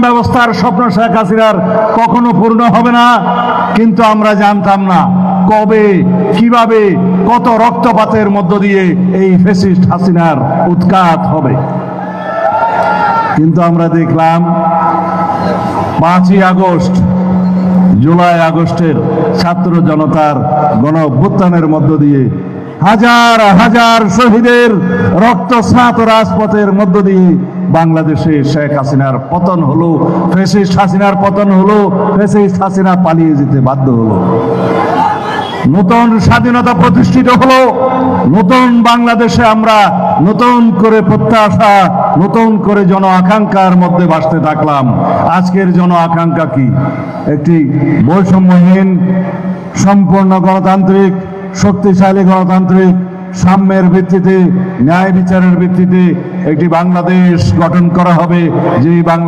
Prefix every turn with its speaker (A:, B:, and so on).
A: ব্যবস্থার স্বপ্ন শেখ হাসিনার কখনো পূর্ণ হবে না, কিন্তু আমরা জানতাম না কবে কিভাবে কত রক্তপাতের মধ্য দিয়ে এই ফ্যাসিস্ট হাসিনার উৎখাত হবে। কিন্তু আমরা দেখলাম 5ই আগস্ট, জুলাই আগস্টের ছাত্র জনতার গণ অভ্যুত্থানের মধ্য দিয়ে হাজার হাজার শহীদের রক্তস্নাত রাজপথের মধ্য দিয়ে বাংলাদেশে শেখ হাসিনার পতন হলো, ফ্যাসিস্ট হাসিনার পতন হলো, ফ্যাসিস্ট হাসিনা পালিয়ে যেতে বাধ্য হলো। নতুন স্বাধীনতা প্রতিষ্ঠিত হলো, নতুন বাংলাদেশে আমরা নতুন করে প্রত্যাশা, নতুন করে জন আকাঙ্ক্ষার মধ্যে বাঁচতে থাকলাম। আজকের জন আকাঙ্ক্ষা কি? একটি বৈষম্যহীন, সম্পূর্ণ গণতান্ত্রিক, শক্তিশালী গণতান্ত্রিক, সাম্যের ভিত্তিতে, ন্যায় বিচারের ভিত্তিতে একটি বাংলাদেশ গঠন করা হবে, যে বাংলা